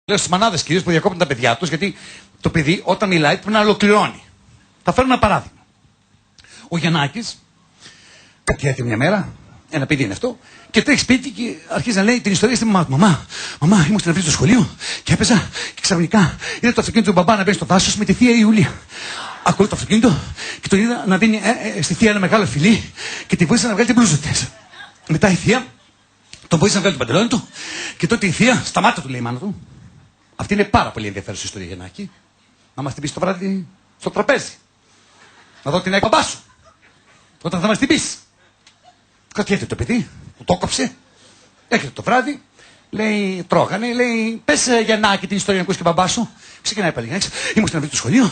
Λέω στις μανάδες κυρίως που διακόπτουν τα παιδιά τους, γιατί το παιδί όταν μιλάει πρέπει να ολοκληρώνει. Θα φέρω ένα παράδειγμα. Ο Γιαννάκης, κάτι έτοιμη μια μέρα, ένα παιδί είναι αυτό, και τρέχει σπίτι και αρχίζει να λέει την ιστορία στη μαμά του. Μαμά, ήμουν στην αυλή στο σχολείο και έπαιζα και ξαφνικά είδα το αυτοκίνητο του μπαμπά να μπαίνει στο δάσος με τη θεία Ιουλία. Ακούω το αυτοκίνητο και τον είδα να δίνει στη θεία ένα μεγάλο φιλί και τη βοήθησε να βγάλει την μπλούζα της. Μετά η θεία τον βοήθησε να βγάλει το παντελόνι του και τότε η θεία σταμάτα του λέει η μάνα του. Αυτή είναι πάρα πολύ ενδιαφέρουσα ιστορία, Γιαννάκη. Να μας την πεις το βράδυ στο τραπέζι. Να δω την έκομπά σου. Όταν θα μας την πεις. Κρατιέται το παιδί, που το έκοψε. Έρχεται το βράδυ, λέει, τρώγανε, λέει, πες Γιαννάκη την ιστορία να ακούσει και μπαμπά σου. Ξεκινάει πάλι. Ήμουν στην αυλή του σχολείου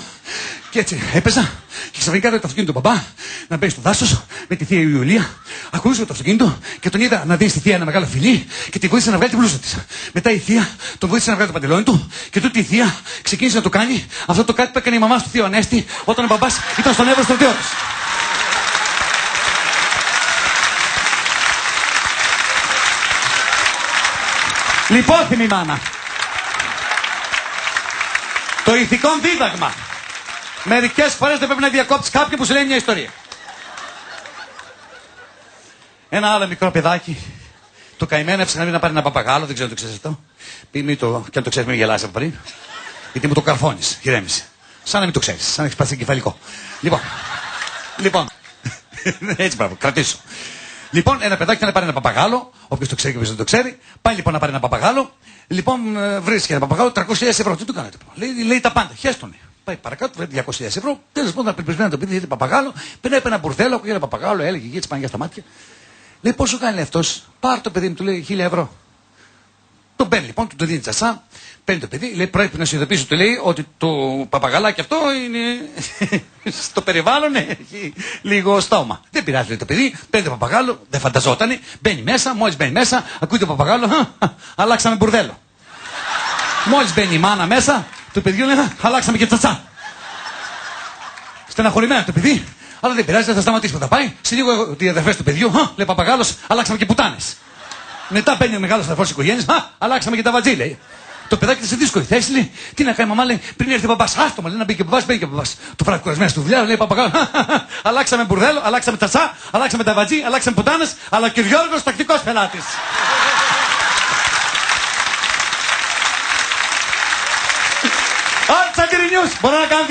και έτσι έπαιζα και ξαφνικά είδα το αυτοκίνητο του μπαμπά να μπαίνει στο δάσος με τη θεία Ιουλία. Ακολούθησε το αυτοκίνητο και τον είδα να δίνει στη θεία ένα μεγάλο φιλί και τη βοήθησε να βγάλει την μπλούζα της. Μετά η θεία τον βοήθησε να βγάλει το παντελόνι του και τότε η θεία ξεκίνησε να το κάνει αυτό το κάτι που έκανε η μαμά του θείο Ανέστη όταν ο μπαμπάς ήταν στον Εύρο στρατιώτης. Λιπόθυμη μάνα. Το ηθικό δίδαγμα. Μερικές φορές δεν πρέπει να διακόψεις κάποιον που σου λέει μια ιστορία. Ένα άλλο μικρό παιδάκι, το καημένο έψαχνα να πάρει ένα παπαγάλο, δεν ξέρω αν το ξέρεις αυτό. Και αν το ξέρεις μην γελάσεις από πριν. Γιατί μου το καρφώνεις, ηρέμησε. Σαν να μην το ξέρεις, σαν να έχεις πάθει εγκεφαλικό. Λοιπόν, έτσι μπράβο, κρατήσω. Λοιπόν, ένα παιδάκι θέλει να πάρει ένα παπαγάλο, όποιος το ξέρει και όποιος δεν το ξέρει, πάει λοιπόν να πάρει ένα παπαγάλο. Λοιπόν, βρίσκει ένα παπαγάλο, 300.000 ευρώ. Τι του κάνετε? Λέει τα πάντα, χέστονε. Πάει παρακάτω, βλέπει 200.000 ευρώ. Τέλος πάντων, απελπισμένο το παιδί, είχε παπαγάλο. Περνάει ένα μπουρδέλο, ακούγεται ένα παπαγάλο, έλεγε έτσι πάνε για στα μάτια. Λέει πόσο κάνει αυτός? Πάρ το παιδί μου, του λέει 1.000 ευρώ. Τον παίρνει λοιπόν, του το δίνει τσασά. Παίρνει το παιδί, λέει πρέπει να σου ειδοποιήσω, του λέει ότι το παπαγαλάκι αυτό είναι στο περιβάλλον, έχει λίγο στόμα. Δεν πειράζει, λέει το παιδί, παίρνει το παπαγάλο, δεν φανταζότανε, μπαίνει μέσα, μόλις μπαίνει μέσα, ακούει το παπαγάλο, αλλάξαμε μπουρδέλο. Μόλις μπαίνει η μάνα μέσα, το παιδιού λέει αλλάξαμε και τσατσά. Στεναχωρημένο το παιδί, αλλά δεν πειράζει, δεν θα σταματήσει που θα πάει. Σε λίγο οι αδερφές του παιδιού, λέει παπαγάλος, αλλάξαμε και πουτάνες. Μετά μπαίνει ο μεγάλος αδερφός της οικογένειας, αλλάξαμε και τα βατζή, λέει. Το παιδάκι ήταν σε δύσκολη θέση, λέει. Τι να κάνει, μαμά, λέει, πριν έρθει ο μπαμπάς. Άστο, μα λέει να μπει και ο μπαμπάς, μπαίνει και ο μπαμπάς. Το βράδυ κουρασμένο στη δουλειά, λέει παπαγάλο. Αλλάξαμε μπουρδέλο, αλλάξαμε τατσά, αλλάξαμε τα βατζή, αλλάξαμε πουτάνες, αλλά και ο Γιώργος τακτικός πελάτης. Άτσα γκρινιούς, μπορώ να κάνω